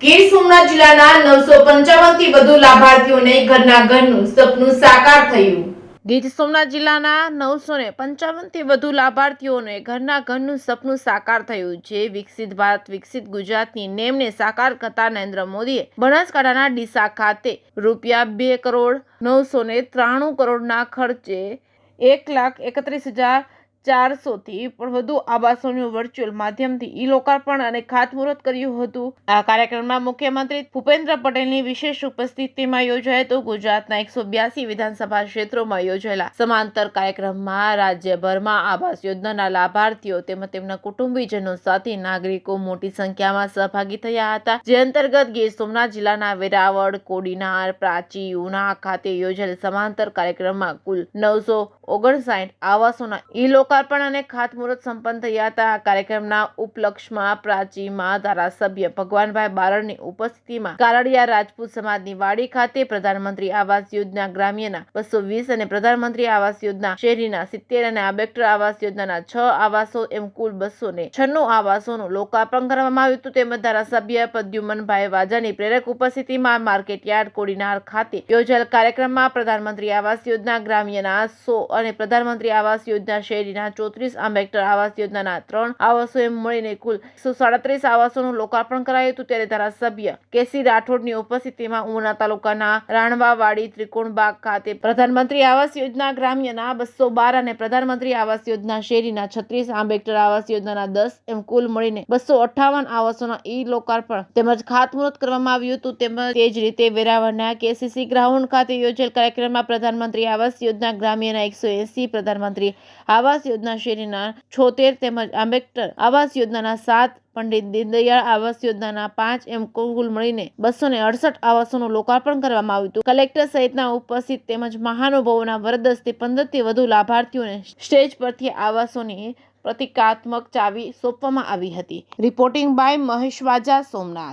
ગીર સોમનાથ જિલ્લાના 955 થી વધુ લાભાર્થીઓને ઘરના ઘરનું સપનું સાકાર થયું। ગીર સોમનાથ જિલ્લાના 955 થી વધુ લાભાર્થીઓને ઘરના ઘરનું સપનું સાકાર થયું છે। વિકસિત ભારત વિકસિત ગુજરાતની નેમને સાકાર કરતા નરેન્દ્ર મોદીએ બનાસકાંઠાના ડીસા ખાતે ₹2,993 કરોડના ખર્ચે 1,31,400 થી પણ વધુ આવાસોનું વર્ચ્યુઅલ માધ્યમથી ઈ-લોકાર્પણ અને ખાતમુહૂર્ત કર્યું હતું। આ કાર્યક્રમમાં મુખ્યમંત્રી ભૂપેન્દ્ર પટેલની વિશેષ ઉપસ્થિતિમાં યોજાયો હતો। ગુજરાતના 182 વિધાનસભા ક્ષેત્રોમાં યોજાયેલા સમાંતર કાર્યક્રમમાં રાજ્યભરમાં આવાસ યોજનાના લાભાર્થીઓ તેમજ તેમના કુટુંબીજનો સાથે નાગરિકો મોટી સંખ્યામાં સહભાગી થયા હતા। જે અંતર્ગત ગીર સોમનાથ જિલ્લાના વેરાવળ, કોડીનાર, પ્રાચી, ઉના ખાતે યોજાયેલ સમાંતર કાર્યક્રમમાં કુલ 959 આવાસોના ઈ-લોકાર્પણ અને ખાતમુહૂર્ત સંપન્ન થયા હતા। આ કાર્યક્રમના ઉપલક્ષમાં પ્રાચીમાં ધારાસભ્ય ભગવાનભાઈ બારડની ઉપસ્થિતિમાં કારડિયા રાજપૂત સમાજની વાડી ખાતે પ્રધાનમંત્રી આવાસ યોજના ગ્રામ્યના 220 અને પ્રધાનમંત્રી આવાસ યોજના શહેરીના 70 અને આંબેડકર આવાસ યોજનાના 6 આવાસો એમ કુલ 296 આવાસોનું લોકાર્પણ કરવામાં આવ્યું હતું। તેમજ ધારાસભ્ય પ્રદ્યુમનભાઈ વાજાની પ્રેરક ઉપસ્થિતિમાં માર્કેટયાર્ડ કોડીનાર ખાતે યોજાયેલ કાર્યક્રમમાં પ્રધાનમંત્રી આવાસ યોજના ગ્રામ્યના 100 અને પ્રધાનમંત્રી આવાસ યોજના શહેરીના 34, આંબેડકર આવાસ યોજનાના 3 આવાસો એમ મળીને કુલ 137 આવાસોનું લોકાર્પણ કરાયું હતું। ત્યારે ધારાસભ્ય કેસી રાઠોડની ઉપસ્થિતિમાં ઉના તાલુકાના રાણવાવાડી ત્રિકોણબાગ ખાતે પ્રધાનમંત્રી આવાસ યોજના ગ્રામ્યના 212 અને પ્રધાનમંત્રી આવાસ યોજના શહેરીના 36, આંબેડકર આવાસ યોજનાના 10 એમ કુલ મળીને 258 આવાસોના ઈ-લોકાર્પણ તેમજ ખાતમુહૂર્ત કરવામાં આવ્યું હતું। તેમજ તે જ રીતે વેરાવળના કેસીસી ગ્રાઉન્ડ ખાતે યોજેલ કાર્યક્રમમાં પ્રધાનમંત્રી આવાસ યોજના ગ્રામ્યના 180, પ્રધાનમંત્રી આવાસ યોજના શહેરીના 76 તેમજ આંબેડકર આવાસ યોજનાના 7, પંડિત દીનદયાળ આવાસ યોજનાના 5 એમ કુલ મળીને 268 આવાસોનું લોકાર્પણ કરવામાં આવ્યું હતું। કલેક્ટર સહિતના ઉપસ્થિત તેમજ મહાનુભાવોના વરદ હસ્તે 15 થી વધુ લાભાર્થીઓને સ્ટેજ પરથી આવાસોની પ્રતિકાત્મક ચાવી સોંપવામાં આવી હતી। Reporting by Mahesh Vaja, Somnath.